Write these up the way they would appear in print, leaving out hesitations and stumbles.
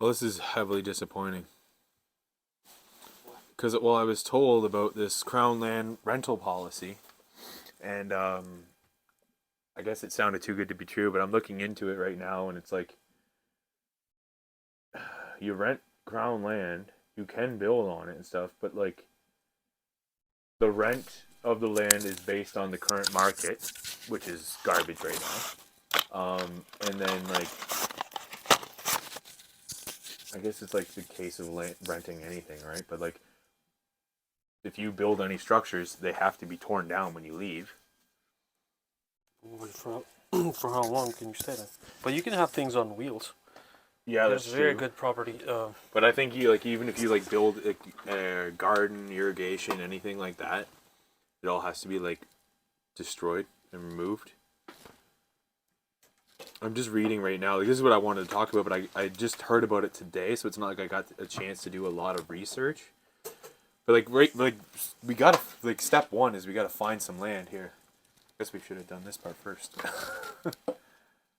Well, this is heavily disappointing. Because, well, I was told about this Crown land rental policy, and I guess it sounded too good to be true, but I'm looking into it right now, and it's like, you rent Crown land, you can build on it and stuff, but, like, the rent of the land is based on the current market, which is garbage right now. And then, like, I guess it's like the case of renting anything, right? But, like, if you build any structures, they have to be torn down when you leave. For, for how long can you stay there? But you can have things on wheels. Yeah, There's that's very true. good property. But I think you like even if you like build a garden, irrigation, anything like that, it all has to be like destroyed and removed. I'm just reading right now. Like this is what I wanted to talk about, but I just heard about it today, so it's not like I got a chance to do a lot of research. But we gotta like step one is we gotta find some land here. Guess we should have done this part first.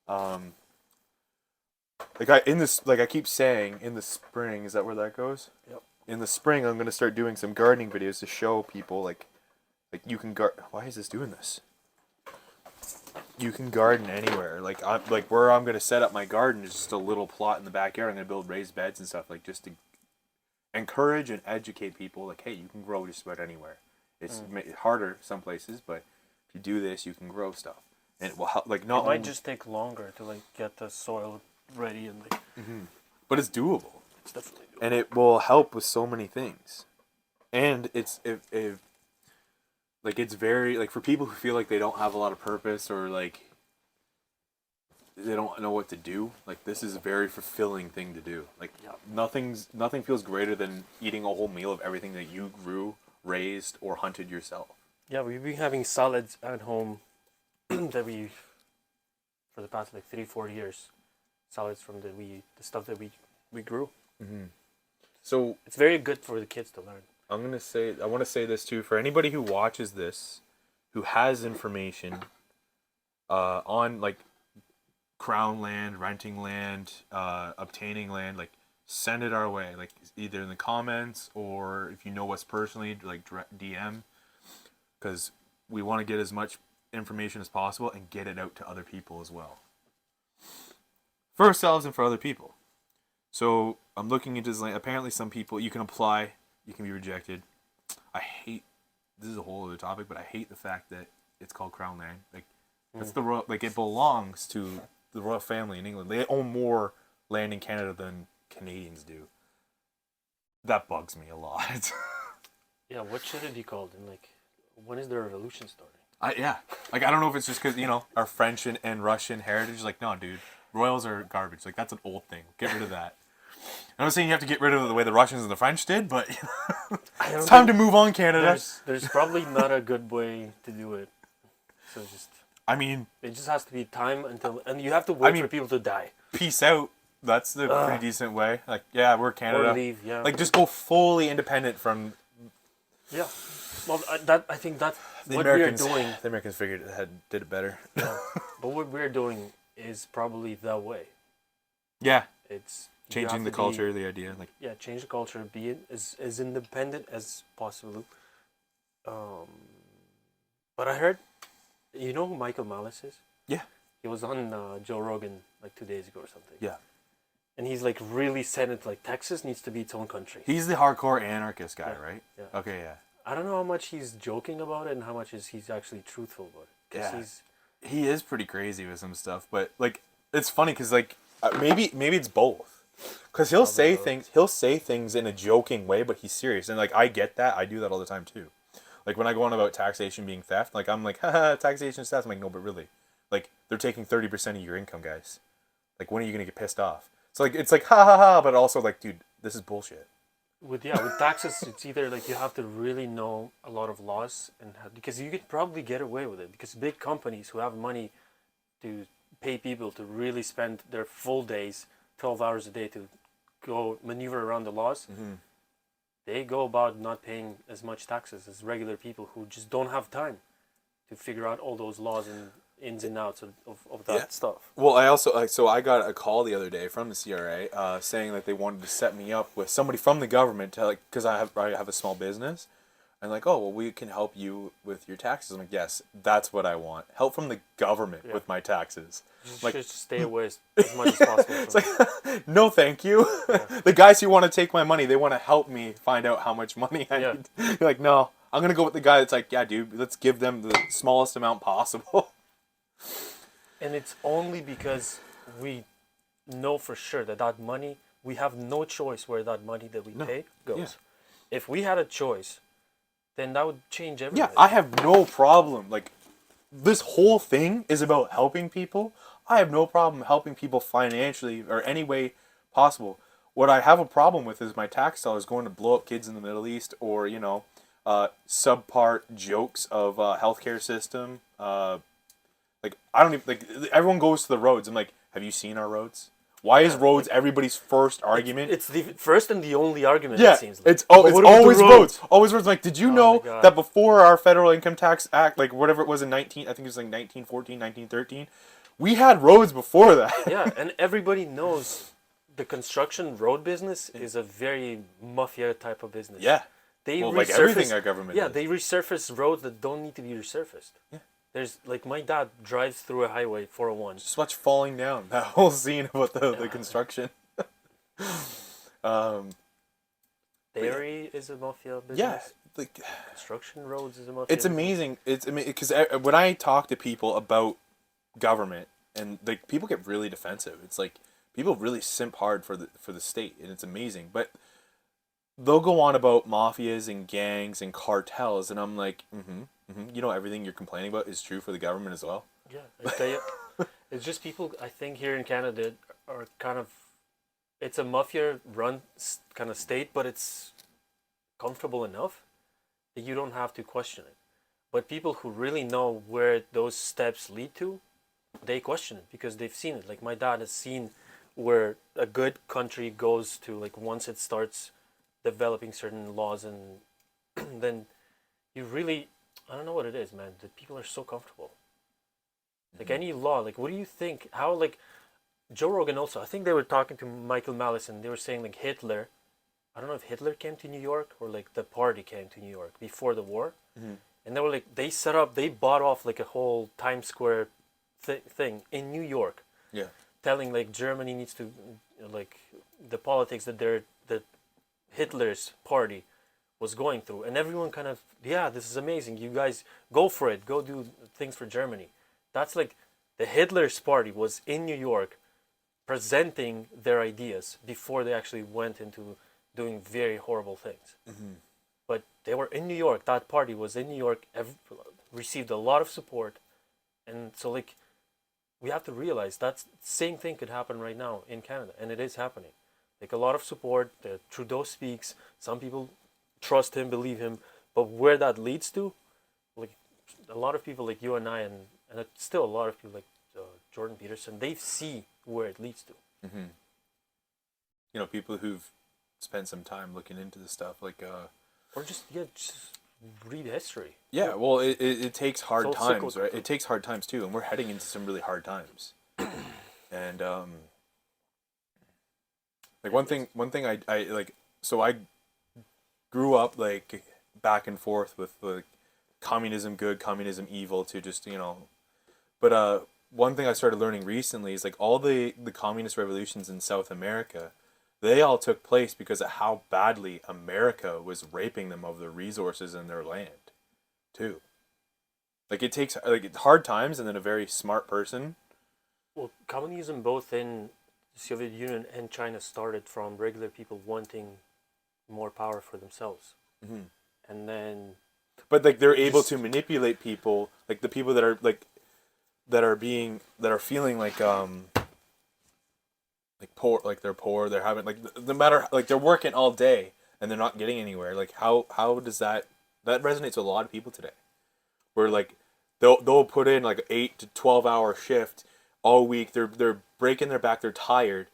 um, I keep saying in the spring, is that where that goes? Yep. In the spring, I'm gonna start doing some gardening videos to show people like you can Why is this doing this? You can garden anywhere. Like where I'm gonna set up my garden is just a little plot in the backyard. I'm gonna build raised beds and stuff like just to encourage and educate people. Like, hey, you can grow just about anywhere. It's harder some places, but if you do this, you can grow stuff, and it will help. Like not. It might just take longer to like get the soil ready and like. But it's doable. It's definitely doable. And it will help with so many things. And it's if like it's very like for people who feel like they don't have a lot of purpose or like they don't know what to do, like this is a very fulfilling thing to do. Like nothing feels greater than eating a whole meal of everything that you grew, raised, or hunted yourself. Yeah, we've been having salads at home that we for the past like 3-4 years. Salads from the stuff that we grew. Mm-hmm. So it's very good for the kids to learn. I want to say this too for anybody who watches this, who has information on like Crown land, renting land, obtaining land, like send it our way, like either in the comments or if you know us personally, like DM, because we want to get as much information as possible and get it out to other people as well. For ourselves and for other people. So I'm looking into this land. Apparently some people, you can apply, you can be rejected. This is a whole other topic, but I hate the fact that it's called Crown land. Like, that's the royal, like it belongs to the royal family in England. They own more land in Canada than Canadians do. That bugs me a lot. Yeah, what should it be called? And like, when is the revolution starting? Like I don't know if it's just because our French and Russian heritage. Like, no, dude, royals are garbage. Like that's an old thing. Get rid of that. I'm not saying you have to get rid of it the way the Russians and the French did, but it's time to move on, Canada. There's probably not a good way to do it. So it just has to be time and you have to wait for people to die. Peace out. That's the pretty decent way. Like, yeah, we're Canada. Or leave, yeah. Like, just go fully independent from. Yeah. Well, I think that's what we're doing. The Americans did it better. Yeah. But what we're doing is probably the way. Yeah. It's changing the culture, the idea, like change the culture, be as independent as possible. But I heard, you know who Michael Malice is? Yeah. He was on Joe Rogan like 2 days ago or something. Yeah. And he's like really said it like Texas needs to be its own country. He's the hardcore anarchist guy, right? Yeah. Okay, yeah. I don't know how much he's joking about it and how much he's actually truthful about it. Yeah. He is pretty crazy with some stuff, but like it's funny because like maybe it's both. Because he'll say things in a joking way, but he's serious. And, like, I get that. I do that all the time, too. Like, when I go on about taxation being theft, like, I'm like, haha, taxation is theft. I'm like, no, but really. Like, they're taking 30% of your income, guys. Like, when are you going to get pissed off? So, like, it's like, ha, ha, ha, but also, like, dude, this is bullshit. With taxes, it's either, like, you have to really know a lot of laws, because you could probably get away with it. Because big companies who have money to pay people to really spend their full days 12 hours a day to go maneuver around the laws, they go about not paying as much taxes as regular people who just don't have time to figure out all those laws and ins and outs of that stuff. Well, I also so I got a call the other day from the CRA saying that they wanted to set me up with somebody from the government to because I have a small business, and like, oh well, we can help you with your taxes. I'm like, yes, that's what I want. Help from the government with my taxes. You Like, should stay away as much as possible. It's like, no, thank you. The guys who want to take my money, they want to help me find out how much money I need. You're like, no, I'm gonna go with the guy that's like, yeah, dude, let's give them the smallest amount possible. And it's only because we know for sure that money, we have no choice where that money that we pay goes. Yeah. If we had a choice, then that would change everything. Yeah, I have no problem. Like, this whole thing is about helping people. I have no problem helping people financially or any way possible. What I have a problem with is my tax dollars going to blow up kids in the Middle East, or subpart jokes of healthcare system. Like, I don't even like. Everyone goes to the roads. I'm like, have you seen our roads? Why is roads everybody's first argument? It's the first and the only argument. Yeah, it seems like. it's always roads. Always roads. Like, did you know that before our Federal Income Tax Act, like whatever it was in I think it was like 1914, 1913, we had roads before that. Yeah, and everybody knows the construction road business is a very mafia type of business. Yeah. Like everything our government does. they resurface roads that don't need to be resurfaced. Yeah. There's like my dad drives through a highway 401. Just watch Falling Down. That whole scene about the construction. Dairy is a mafia business. Yeah, like construction roads is a mafia. It's amazing. It's because when I talk to people about government, and like people get really defensive. It's like people really simp hard for the state, and it's amazing. But they'll go on about mafias and gangs and cartels, and I'm like, you know, everything you're complaining about is true for the government as well. Yeah, it's just people. I think here in Canada are kind of, it's a mafia-run kind of state, but it's comfortable enough that you don't have to question it. But people who really know where those steps lead to, they question it because they've seen it. Like my dad has seen where a good country goes to, like once it starts developing certain laws, and then you really, I don't know what it is, man. The people are so comfortable. Like any law, like what do you think? How, like Joe Rogan also, I think they were talking to Michael Malice and they were saying like Hitler, I don't know if Hitler came to New York or like the party came to New York before the war. And they were like, they bought off like a whole Times Square thing in New York. Yeah. Telling like Germany needs to, like the politics that Hitler's party was going through, and everyone kind of, this is amazing, you guys go for it, go do things for Germany. That's like the Hitler's party was in New York presenting their ideas before they actually went into doing very horrible things. But they were in New York, that party was in New York, received a lot of support, and so like we have to realize that same thing could happen right now in Canada, and it is happening. Like a lot of support, Trudeau speaks, some people trust him, believe him, but where that leads to, like a lot of people like you and I, and still a lot of people like Jordan Peterson, they see where it leads to. You know, people who've spent some time looking into this stuff, like or just read history. Yeah, well, it takes hard times, right? It takes hard times too, and we're heading into some really hard times. And like one thing I like, so I grew up like back and forth with like communism good, communism evil, to just, you know, but one thing I started learning recently is like all the communist revolutions in South America, they all took place because of how badly America was raping them of their resources and their land, too. Like it takes like hard times and then a very smart person. Well, communism both in the Soviet Union and China started from regular people wanting more power for themselves, and then. But like they're able to manipulate people, like the people that are like that are feeling like poor, like they're poor, they're having like no matter, like they're working all day and they're not getting anywhere. Like how does that resonates with a lot of people today, where like they'll put in like 8 to 12 hour shift all week, they're breaking their back, they're tired,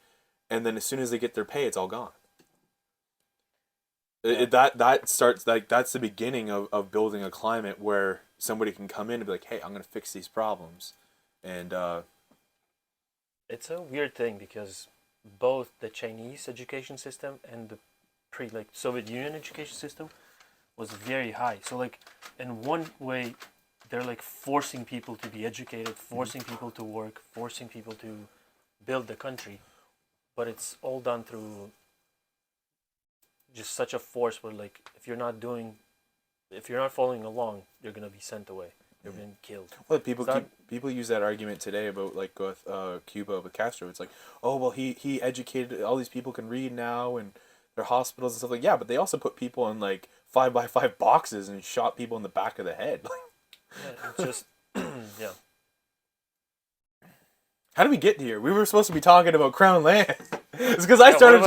and then as soon as they get their pay, it's all gone. That starts, like that's the beginning of building a climate where somebody can come in and be like, hey, I'm gonna fix these problems, And It's a weird thing because both the Chinese education system and the like Soviet Union education system was very high. So like in one way, they're like forcing people to be educated, forcing people to work, forcing people to build the country, but it's all done through just such a force where like if you're not following along, you're gonna be sent away. You're being killed. well, That, people use that argument today about like with Cuba with Castro. It's like, oh well, he educated all these people can read now and their hospitals and stuff like yeah, but they also put people in like 5x5 boxes and shot people in the back of the head. yeah, it's just yeah. How did we get here? We were supposed to be talking about crown land. It's because Yeah, I started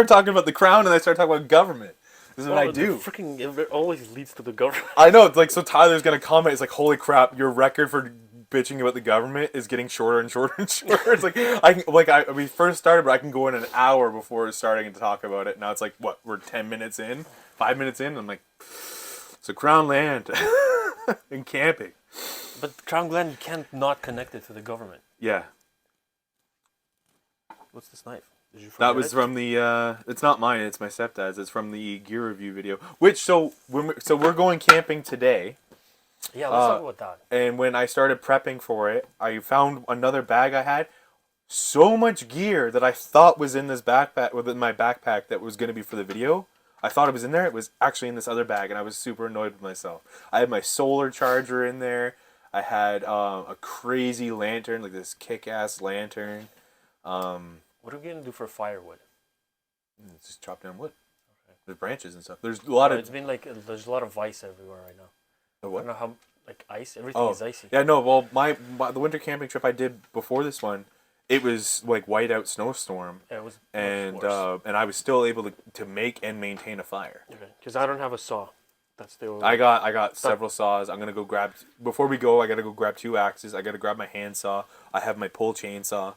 talking about the crown and I started talking about government. This is what I do. Freaking, it always leads to the government. I know. It's like so. Tyler's gonna comment. It's like, holy crap! Your record for bitching about the government is getting shorter and shorter and shorter. It's like we first started, but I can go in an hour before starting to talk about it. Now it's like what we're 10 minutes in, 5 minutes in. I'm like, so crown land and camping. But Crown Glen can't not connect it to the government. Yeah. What's this knife? Did you That was from the. It's not mine. It's my stepdad's. It's from the gear review video. Which so we're going camping today. Yeah, let's talk about that. And when I started prepping for it, I found another bag I had. So much gear that I thought was in this backpack, within my backpack, that was going to be for the video. I thought it was in there. It was actually in this other bag, and I was super annoyed with myself. I had my solar charger in there. I had a crazy lantern, like this kick-ass lantern. What are we gonna do for firewood? Just chop down wood. Okay. There's branches and stuff. There's a lot of. It's been like there's a lot of ice everywhere right now. The what? I don't know how like ice. Everything is icy. Yeah, no. Well, the winter camping trip I did before this one, it was like whiteout snowstorm. Yeah, it was. And I was still able to make and maintain a fire. Okay, because I don't have a saw. That's the. I got several saws. I'm gonna go grab. Before we go, I gotta go grab 2 axes. I gotta grab my handsaw. I have my pull chainsaw.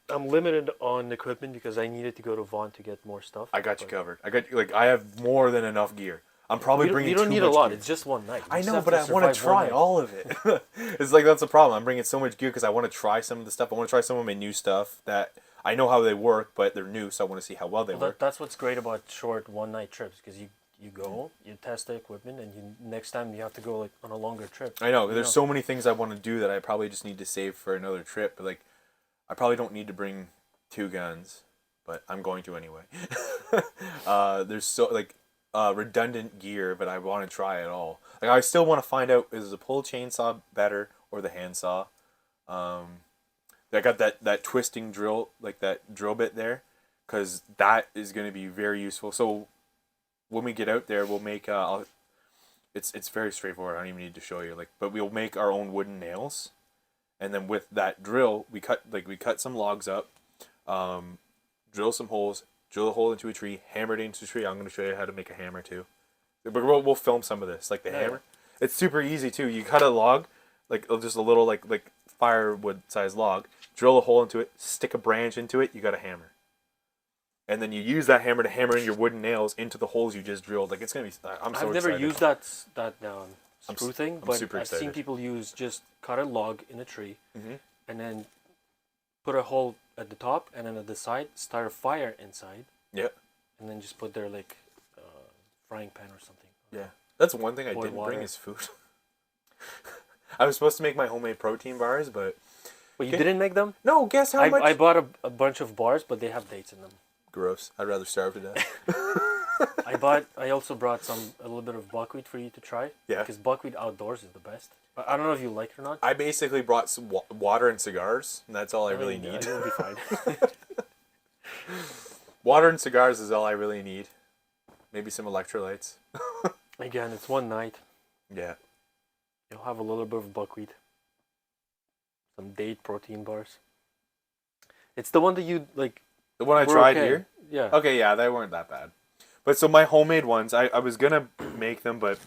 I'm limited on equipment because I needed to go to Vaughan to get more stuff. I got you covered. I have more than enough gear. I'm probably bringing. You don't need a lot. It's just one night. I know, but I want to try all of it. It's like that's the problem. I'm bringing so much gear because I want to try some of the stuff. I want to try some of my new stuff that I know how they work, but they're new, so I want to see how well they work. That's what's great about short one-night trips because you go, you test the equipment, and next time you have to go like on a longer trip. I know. There's so many things I want to do that I probably just need to save for another trip. But like, I probably don't need to bring 2 guns, but I'm going to anyway. There's so like. Redundant gear, but I want to try it all. Like I still want to find out is the pull chainsaw better or the handsaw. I got that twisting drill, like that drill bit there, because that is going to be very useful. So when we get out there, we'll make. It's very straightforward. I don't even need to show you. But we'll make our own wooden nails, and then with that drill, we cut some logs up, drill some holes. Drill a hole into a tree, hammer it into a tree. I'm going to show you how to make a hammer too. But we'll film some of this, like the hammer. It's super easy too. You cut a log, like just a little like firewood size log. Drill a hole into it, stick a branch into it. You got a hammer, and then you use that hammer to hammer in your wooden nails into the holes you just drilled. Like it's gonna be. I've never used that screw thing, but super I've seen people just cut a log in a tree, mm-hmm. and then put a hole at the top, and then at the side, start a fire inside. Yeah. And then just put their frying pan or something. Yeah, that's one thing I didn't bring is food. I was supposed to make my homemade protein bars, but. Well, you didn't make them? No, guess how much? I bought a bunch of bars, but they have dates in them. Gross. I'd rather starve to death. I also brought a little bit of buckwheat for you to try. Yeah. Because buckwheat outdoors is the best. I don't know if you like it or not. I basically brought some water and cigars, and that's all I really need. You'll be fine. Water and cigars is all I really need. Maybe some electrolytes. Again, it's one night. Yeah. You'll have a little bit of buckwheat. Some date protein bars. It's the one that you like. The one I tried here? Yeah. Okay, yeah, they weren't that bad. But so my homemade ones, I was going to make them, but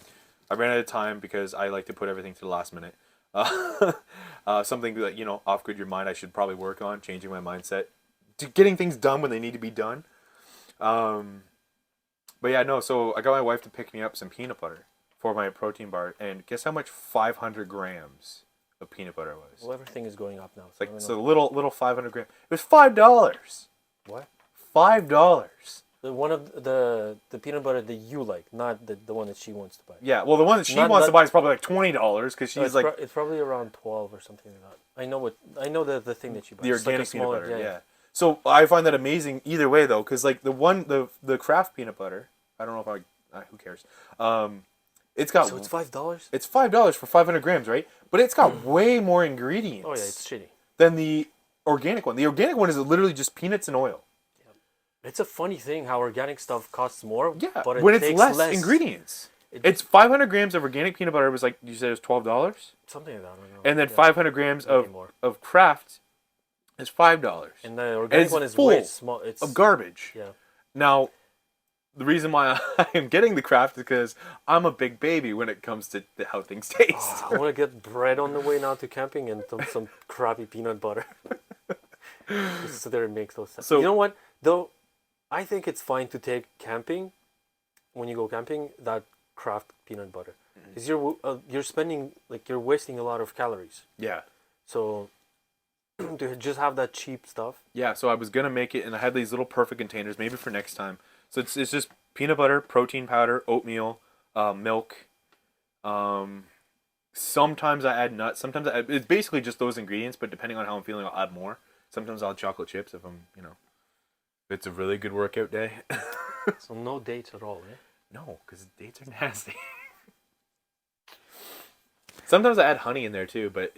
I ran out of time because I like to put everything to the last minute. Something that, off-grid your mind I should probably work on, changing my mindset. Getting things done when they need to be done. But yeah, no, so I got my wife to pick me up some peanut butter for my protein bar. And guess how much 500 grams of peanut butter was. Well, everything is going up now. So Like I don't so, know. little 500 gram. It was $5. What? $5. The one of the peanut butter that you like, not the one that she wants to buy. Yeah, well, the one that she Not- wants to not- buy is probably like $20 because No, she's like it's probably around 12 or something like that. I know the thing that you buy. the It's like a organic peanut smaller- butter. Yeah. So I find that amazing either way though, because like the craft peanut butter. I don't know if who cares. It's got So it's $5. it's $5 for 500 grams, right? But it's got way more ingredients. Oh yeah, it's shitty. than the organic one. The organic one is literally just peanuts and oil. It's a funny thing how organic stuff costs more. Yeah, but it when it's takes less ingredients. It's 500 grams of organic peanut butter was like you said it was $12, Something like that. I don't know. and then Yeah. 500 grams Maybe more. of Kraft is $5. And the organic it's one is full way small. It's of garbage. Yeah. Now, the reason why I am getting the Kraft is because I'm a big baby when it comes to how things taste. I want to get bread on the way now to camping and some crappy peanut butter. Just sit there and make those. So- You know what? Though, I think it's fine to take camping, when you go camping, that Kraft peanut butter. Because you're spending, like, you're wasting a lot of calories. Yeah. So, to just have that cheap stuff. Yeah, so I was gonna make it, and I had these little perfect containers, maybe for next time. So it's just peanut butter, protein powder, oatmeal, milk. Sometimes I add nuts. Sometimes it's basically just those ingredients, but depending on how I'm feeling, I'll add more. Sometimes I'll add chocolate chips if I'm, if it's a really good workout day. So no dates at all, eh? No, because dates are nasty. Sometimes I add honey in there too, but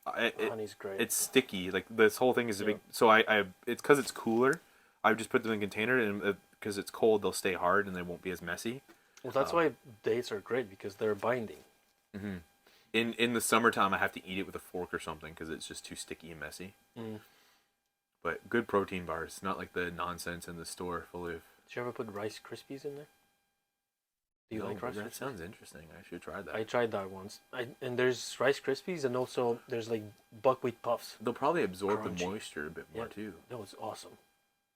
Honey's great. it's sticky. Like this whole thing is a big. So I it's because it's cooler. I just put them in a container, and because it's cold, they'll stay hard and they won't be as messy. Well, that's why dates are great, because they're binding. Mm-hmm. In the summertime, I have to eat it with a fork or something because it's just too sticky and messy. Mm. But good protein bars, not like the nonsense in the store full of. Did you ever put Rice Krispies in there? Do you No, like but Rice that Krispies? sounds interesting. I should try that. I tried that once. And there's Rice Krispies, and also there's like buckwheat puffs. They'll probably absorb Crunchy. the moisture a bit more Yeah. too. That was awesome.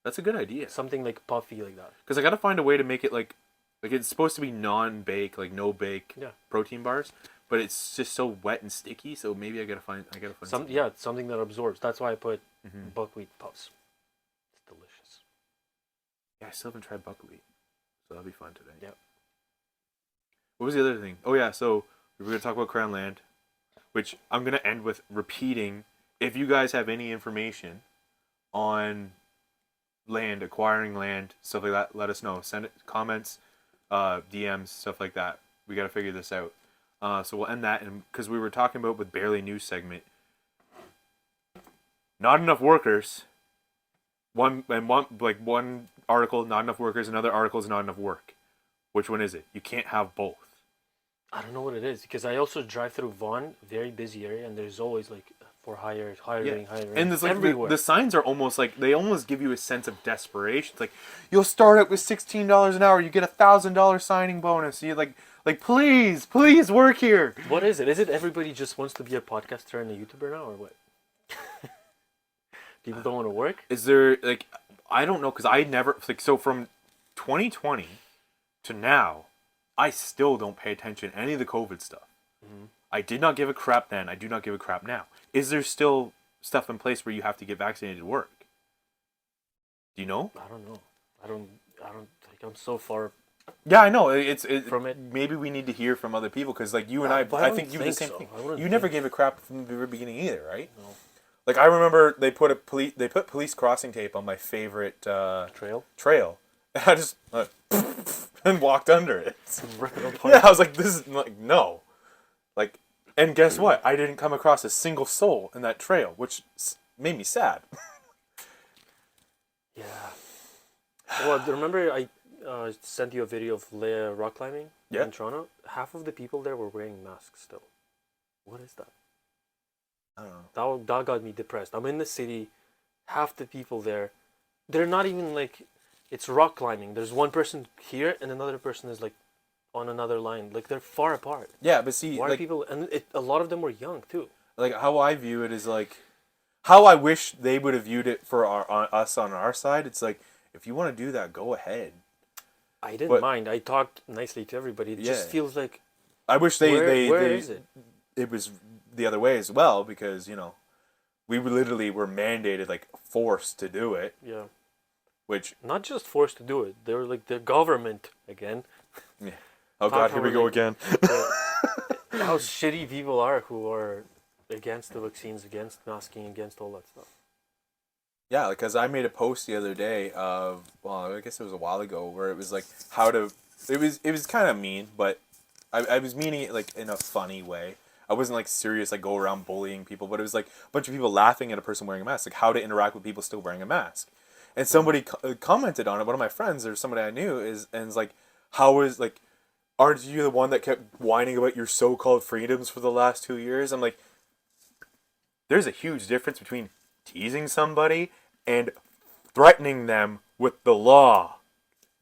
That's a good idea. Something like puffy like that. Because I got to find a way to make it like it's supposed to be non-bake, like no bake Yeah. protein bars, but it's just so wet and sticky. So maybe I gotta find something. Yeah, something that absorbs. That's why I put Mhm. buckwheat puffs. It's delicious. Yeah, I still haven't tried buckwheat, so that'll be fun today. Yep. What was the other thing? Oh yeah, so we were gonna talk about Crown Land, which I'm gonna end with repeating. If you guys have any information on land, acquiring land, stuff like that, let us know. Send it comments, DMs, stuff like that. We gotta figure this out. So we'll end that, and because we were talking about with Barely News segment, not enough workers. One article, not enough workers. Another article is not enough work. Which one is it? You can't have both. I don't know what it is, because I also drive through Vaughan, very busy area, and there's always like for hiring. And there's like everywhere. the signs are almost like they almost give you a sense of desperation. It's like you'll start out with $16 an hour, you get $1,000 signing bonus. And you're like please work here. What is it? Is it everybody just wants to be a podcaster and a YouTuber now, or what? People don't want to work? Is there like I don't know because I never like so from 2020 to now, I still don't pay attention to any of the COVID stuff. Mm-hmm. I did not give a crap then. I do not give a crap now. Is there still stuff in place where you have to get vaccinated to work? Do you know? I don't know. I don't think I'm so far. Yeah, I know. It's From it. Maybe we need to hear from other people because, like you and But I I don't think you did the think same so. thing. I wouldn't You never think- gave a crap from the very beginning either, right? No. Like I remember they put police crossing tape on my favorite trail, and I just and walked under it. Rip it apart. Yeah, I was like, this is like no, like, and guess what? I didn't come across a single soul in that trail, which made me sad. Yeah. Well, remember I sent you a video of Leia rock climbing in Toronto? Half of the people there were wearing masks still. What is that? I don't know. That got me depressed. I'm in the city. Half the people there, they're not even like, it's rock climbing. There's one person here and another person is like on another line. Like they're far apart. Yeah, but see, Why are like, people, and a lot of them were young too. like how I view it is like, how I wish they would have viewed it for us on our side. It's like, if you want to do that, go ahead. I didn't mind. I talked nicely to everybody. It just Yeah. feels like, I wish where is it? It was the other way as well because, we literally were mandated, like, forced to do it, Yeah. which... Not just forced to do it. They were like the government again. Yeah. Oh, God, here we go again. How shitty people are who are against the vaccines, against masking, against all that stuff. Yeah, because I made a post the other day of, well, I guess it was a while ago, where it was like how to. It was kind of mean, but I was meaning it like in a funny way. I wasn't like serious, like go around bullying people, but it was like a bunch of people laughing at a person wearing a mask, like how to interact with people still wearing a mask. And somebody commented on it. One of my friends or somebody I knew is like, how is like, aren't you the one that kept whining about your so-called freedoms for the last 2 years? I'm like, there's a huge difference between teasing somebody and threatening them with the law.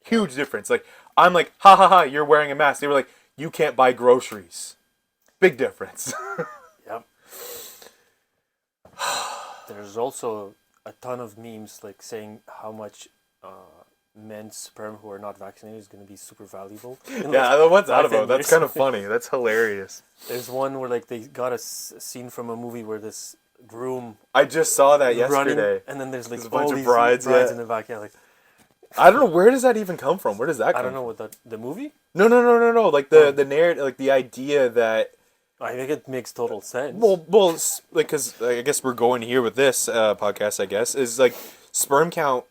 Huge difference. Like, I'm like, ha ha ha, you're wearing a mask. They were like, you can't buy groceries. Big difference. Yep. There's also a ton of memes like saying how much men's sperm who are not vaccinated is going to be super valuable. Yeah, what's that about? That's kind of funny. That's hilarious. There's one where like they got a scene from a movie where this groom I just saw that running, yesterday. and then there's like There's a all bunch of these brides, yeah. in the back. Yeah, like I don't know, where does that even come from? Where does that come I don't know from? what the movie. No. Like the narrative, like the idea that. I think it makes total sense. Well, like, because I guess we're going here with this podcast, I guess, is like sperm count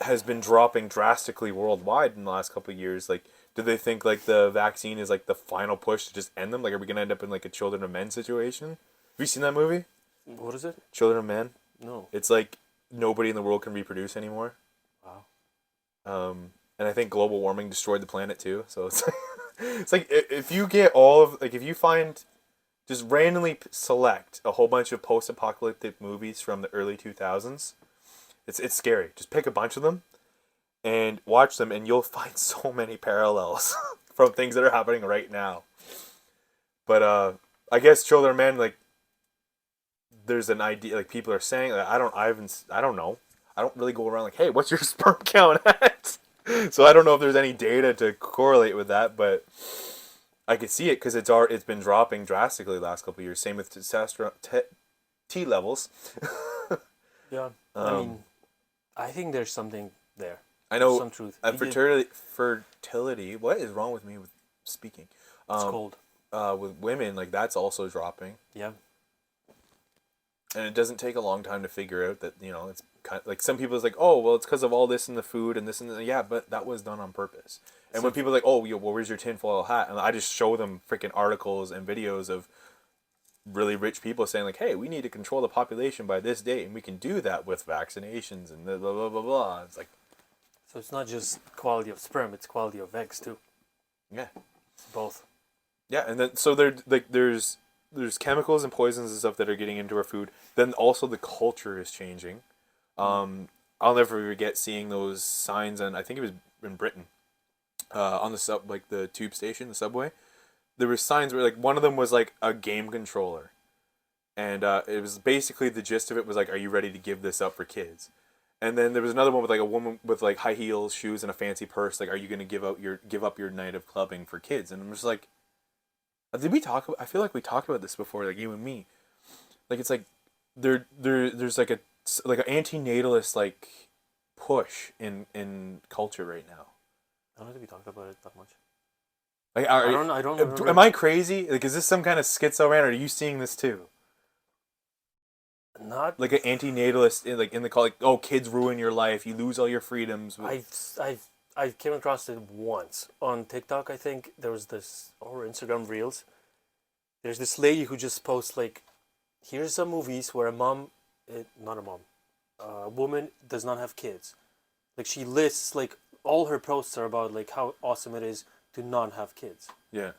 has been dropping drastically worldwide in the last couple of years. Like, do they think like the vaccine is like the final push to just end them? Like, are we going to end up in like a Children of Men situation? Have you seen that movie? What is it? Children of Men? No. It's like nobody in the world can reproduce anymore. Wow. And I think global warming destroyed the planet too. So it's like, it's like if you get all of, like, if you find, just randomly select a whole bunch of post-apocalyptic movies from the early 2000s. It's scary. Just pick a bunch of them and watch them, and you'll find so many parallels from things that are happening right now. But I guess Children of Men, like, there's an idea, like, people are saying, like, I don't know. I don't really go around like, hey, what's your sperm count at? So I don't know if there's any data to correlate with that, but I could see it because it's been dropping drastically the last couple of years. Same with testosterone T levels. Yeah, I mean, I think there's something there. I know. Some truth. Fertility. What is wrong with me with speaking? It's cold. With women, like, that's also dropping. Yeah. And it doesn't take a long time to figure out that, it's kind of, like, some people is like, oh, well, it's because of all this in the food and this and that. Yeah, but that was done on purpose. And when people are like, oh, well, where's your tinfoil hat? And I just show them freaking articles and videos of really rich people saying, like, hey, we need to control the population by this date, and we can do that with vaccinations and blah, blah, blah, blah, blah. It's like... So it's not just quality of sperm, it's quality of eggs, too. Yeah. It's both. Yeah, and then, so there's chemicals and poisons and stuff that are getting into our food. Then also the culture is changing. I'll never forget seeing those signs, and I think it was in Britain, on the tube station, the subway. There were signs where, like, one of them was like a game controller, and it was basically, the gist of it was like, are you ready to give this up for kids? And then there was another one with like a woman with like high heels, shoes, and a fancy purse. Like, are you going to give up your night of clubbing for kids? And I'm just like, did we talk about? I feel like we talked about this before, like you and me. Like, it's like there's like an anti-natalist like push in culture right now. I don't think we talked about it that much. Like, I don't remember. Am I crazy? Like, is this some kind of schizo man, or are you seeing this too? Not like an anti-natalist in the call, like, oh, kids ruin your life, you lose all your freedoms. I came across it once on TikTok. I think there was this, or Instagram Reels. There's this lady who just posts like, here's some movies where a woman does not have kids. Like, she lists, like, all her posts are about like how awesome it is to not have kids. Yeah.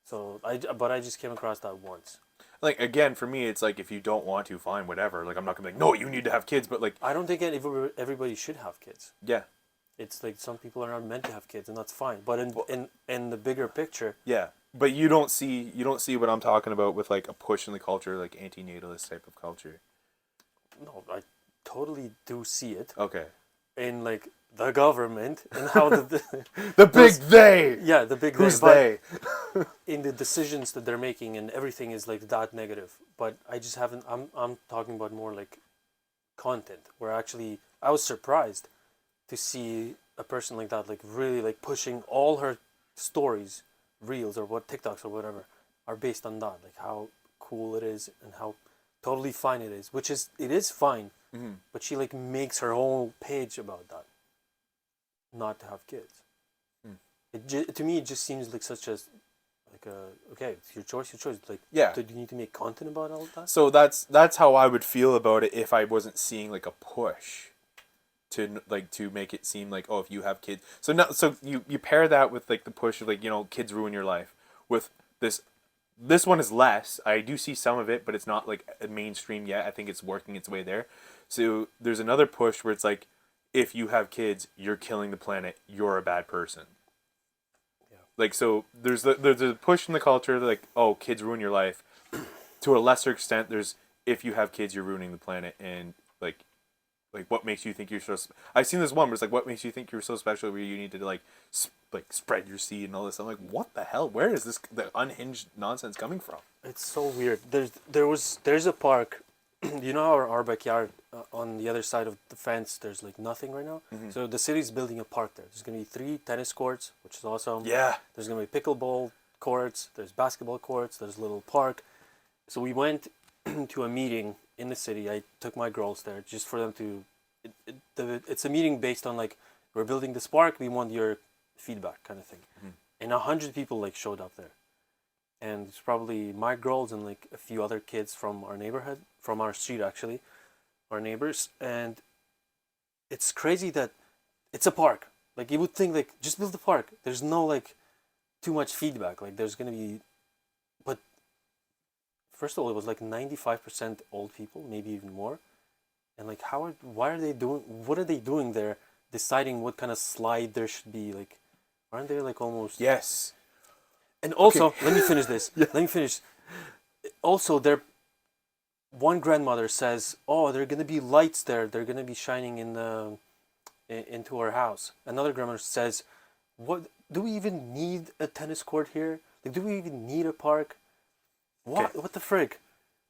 So I just came across that once. Like, again, for me, it's like, if you don't want to, fine, whatever. Like, I'm not gonna be like, no, you need to have kids, but like, I don't think everybody should have kids. Yeah. It's like some people are not meant to have kids, and that's fine. But in the bigger picture, yeah. But you don't see what I'm talking about with like a push in the culture, like anti-natalist type of culture. No, I totally do see it. Okay. In like the government and how the big they. Yeah, the big Who's they. in the decisions that they're making, and everything is like that negative. But I just haven't. I'm talking about more like content, where actually I was surprised to see a person like that, like really like pushing all her stories, reels or what TikToks or whatever, are based on that, like how cool it is and how totally fine it is, which is it is fine, but she like makes her whole page about that, not to have kids. To me, it just seems like such a like a okay, it's your choice, your choice. Like, Yeah. do you need to make content about all of that? So that's how I would feel about it if I wasn't seeing like a push to make it seem like, oh, if you have kids. So now, so you pair that with like the push of like, you know, kids ruin your life. With this one is less. I do see some of it, but it's not like a mainstream yet. I think it's working its way there. So there's another push where it's like, if you have kids, you're killing the planet. You're a bad person. Like, so there's a push in the culture like, oh, kids ruin your life. To a lesser extent, there's, if you have kids, you're ruining the planet, and like what makes you think you're so? I've seen this one where it's like, what makes you think you're so special? Where you need to like spread your seed and all this. I'm like, what the hell? Where is the unhinged nonsense coming from? It's so weird. There's a park. You know our backyard on the other side of the fence. There's like nothing right now. So the city's building a park there. There's gonna be 3 tennis courts, which is awesome. Yeah. There's gonna be pickleball courts. There's basketball courts. There's a little park. So we went to a meeting in the city. I took my girls there just for them to. It's a meeting based on like, we're building this park. We want your feedback, kind of thing. And 100 people like showed up there. And it's probably my girls and like a few other kids from our neighborhood, from our street actually, our neighbors. And it's crazy that it's a park. Like, you would think like, just build the park. There's no like too much feedback. Like, there's gonna be, but first of all, it was like 95% old people, maybe even more. And like, what are they doing there, deciding what kind of slide there should be? Like, aren't they like almost? Yes. And also, Okay. let me finish this. Let me finish. Also, one grandmother says, "Oh, there are gonna be lights there. They're gonna be shining into our house." Another grandmother says, "What? Do we even need a tennis court here? Like, do we even need a park? What? Okay. What the frick?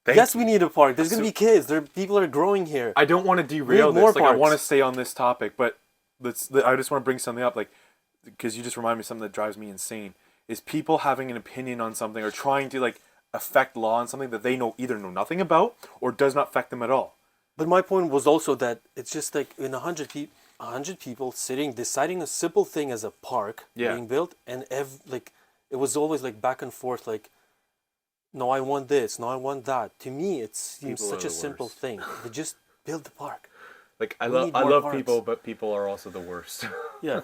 Yes, we need a park. There's gonna be kids. People are growing here. I don't want to derail We need more this. Like, I want to parks. stay on this topic, but I just want to bring something up, like, because you just remind me of something that drives me insane. Is people having an opinion on something or trying to like affect law on something that they either know nothing about or does not affect them at all. But my point was also that it's just like in 100 people sitting deciding a simple thing as a park being built, and like it was always like back and forth, like, no, I want this, no, I want that. To me, it seems People such are a the simple worst. thing. They just build the park. Like, I We need love more parks. people, but people are also the worst. Yeah.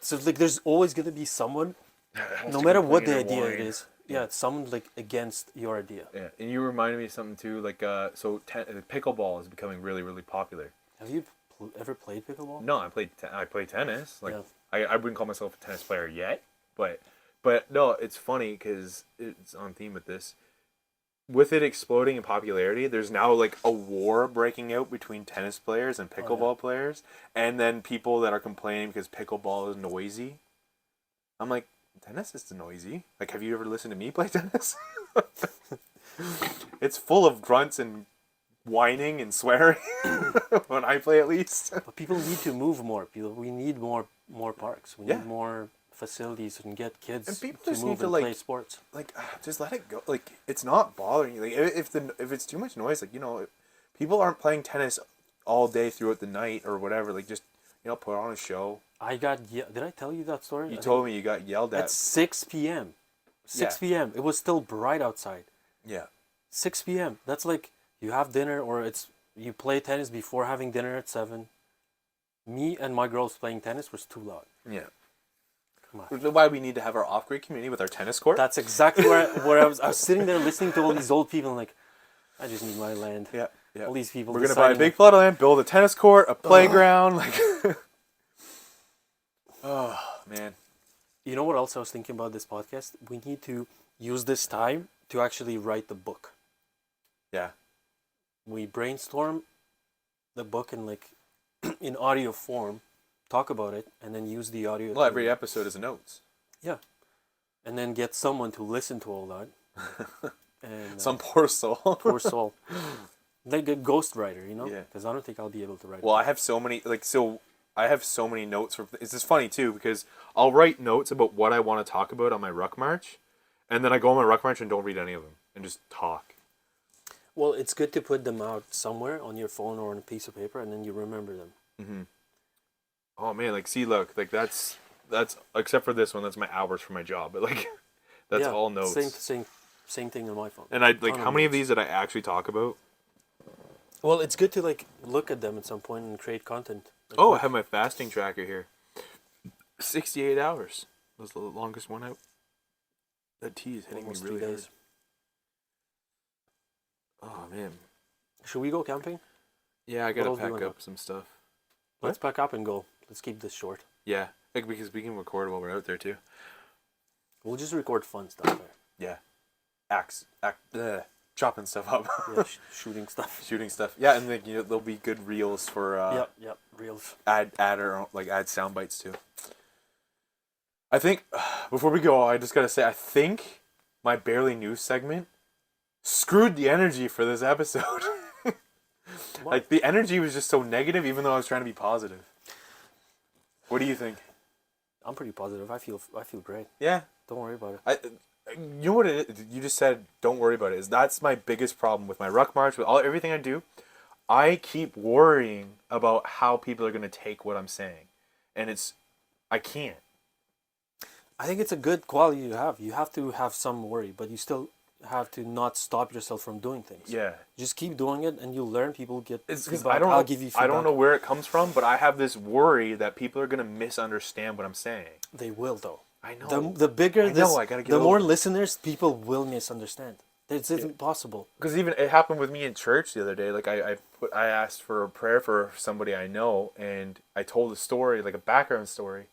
So like, there's always gonna be someone, no matter what the idea it is. Yeah, someone like against your idea. Yeah, and you reminded me of something too. Like, so pickleball is becoming really, really popular. Have you ever played pickleball? No, I play tennis. Like, Yeah. I wouldn't call myself a tennis player yet, but no, it's funny because it's on theme with this. With it exploding in popularity, there's now like a war breaking out between tennis players and pickleball players, and then people that are complaining because pickleball is noisy. I'm like, tennis is noisy. Like, have you ever listened to me play tennis? It's full of grunts and whining and swearing when I play, at least. But people need to move more. We need more parks. We Yeah. need more facilities and get kids And people to just move need to, and like, play sports. Like, just let it go. Like, it's not bothering you. Like, if it's too much noise, like, you know, people aren't playing tennis all day throughout the night or whatever. Like, just, you know, put on a show. Did I tell you that story? You told me you got yelled at. At 6 p.m. 6 p.m. It was still bright outside. Yeah. 6 p.m. That's like you have dinner, or you play tennis before having dinner at 7. Me and my girls playing tennis was too loud. Yeah. Come on. Which is why we need to have our off-grid community with our tennis court. That's exactly where I was. I was sitting there listening to all these old people, and like, I just need my land. Yeah. Yeah. All these people. We're gonna buy a big plot of land, build a tennis court, a playground, like. Oh man. You know what else I was thinking about this podcast? We need to use this time to actually write the book. Yeah. We brainstorm the book in like in audio form, talk about it, and then use the audio. Well, every episode is notes. Yeah, and then get someone to listen to all that. And Some poor soul. poor soul, like a ghostwriter, Yeah. Because I don't think I'll be able to write. Well, I have so many I have so many notes for. It's just funny too because I'll write notes about what I want to talk about on my ruck march, and then I go on my ruck march and don't read any of them and just talk. Well, it's good to put them out somewhere on your phone or on a piece of paper, and then you remember them. Mm-hmm. Oh man, like see, look, like that's except for this one, that's my hours for my job, but like that's all notes. Same thing on my phone. And I like how many of these did I actually talk about? Well, it's good to like look at them at some point and create content. Like, Oh, I have my fasting tracker here. 68 hours was the longest one out. That tea is hitting almost me 3 really days. hard. Oh man. Should we go camping? Yeah, I What gotta else do you pack wanna up some stuff. Let's pack up and go. Let's keep this short. Yeah, like because we can record while we're out there too. We'll just record fun stuff there. Yeah, chopping stuff up. Yeah, shooting stuff. Shooting stuff. Yeah, and like there'll be good reels for Yep, reels. add sound bites too. I think before we go, I just gotta say I think my barely news segment screwed the energy for this episode. Like the energy was just so negative, even though I was trying to be positive. What do you think? I'm pretty positive. I feel great. Yeah, Don't worry about it. you know what it is? You just said don't worry about it. That's my biggest problem with my ruck march, with everything I do. I keep worrying about how people are gonna take what I'm saying, and I can't. I think it's a good quality to have. You have to have some worry, but you still have to not stop yourself from doing things. Yeah. Just keep doing it, and you'll learn. People get It's because feedback. I'll give you feedback. I don't know where it comes from, but I have this worry that people are gonna misunderstand what I'm saying. They will, though. I know. The bigger I gotta get the more over it. listeners, people will misunderstand. It's impossible. Because even it happened with me in church the other day. Like I asked for a prayer for somebody I know, and I told a story, like a background story,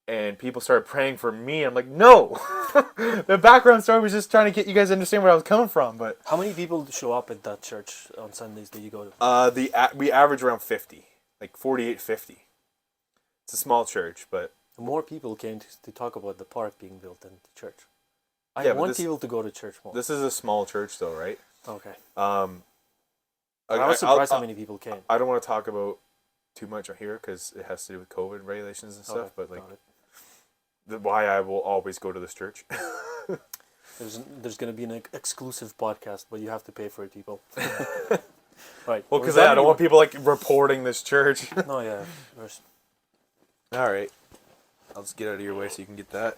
and people started praying for me. I'm like, no, the background story was just trying to get you guys to understand where I was coming from. But How many people show up at that church on Sundays that you go to? we average around 50, like 48, 50. It's a small church, but More people came to talk about the park being built than the church. I Yeah, but want this- people to go to church more. this is a small church, though, right? Okay. I was surprised how many people came. I don't want to talk about too much here because it has to do with COVID regulations and stuff. Okay, But like, got it. why I will always go to this church. There's going to be an exclusive podcast, but you have to pay for it, people. Right. Well, Was because that I don't want people like reporting this church. No, yeah. There's... All right, I'll just get out of your way so you can get that.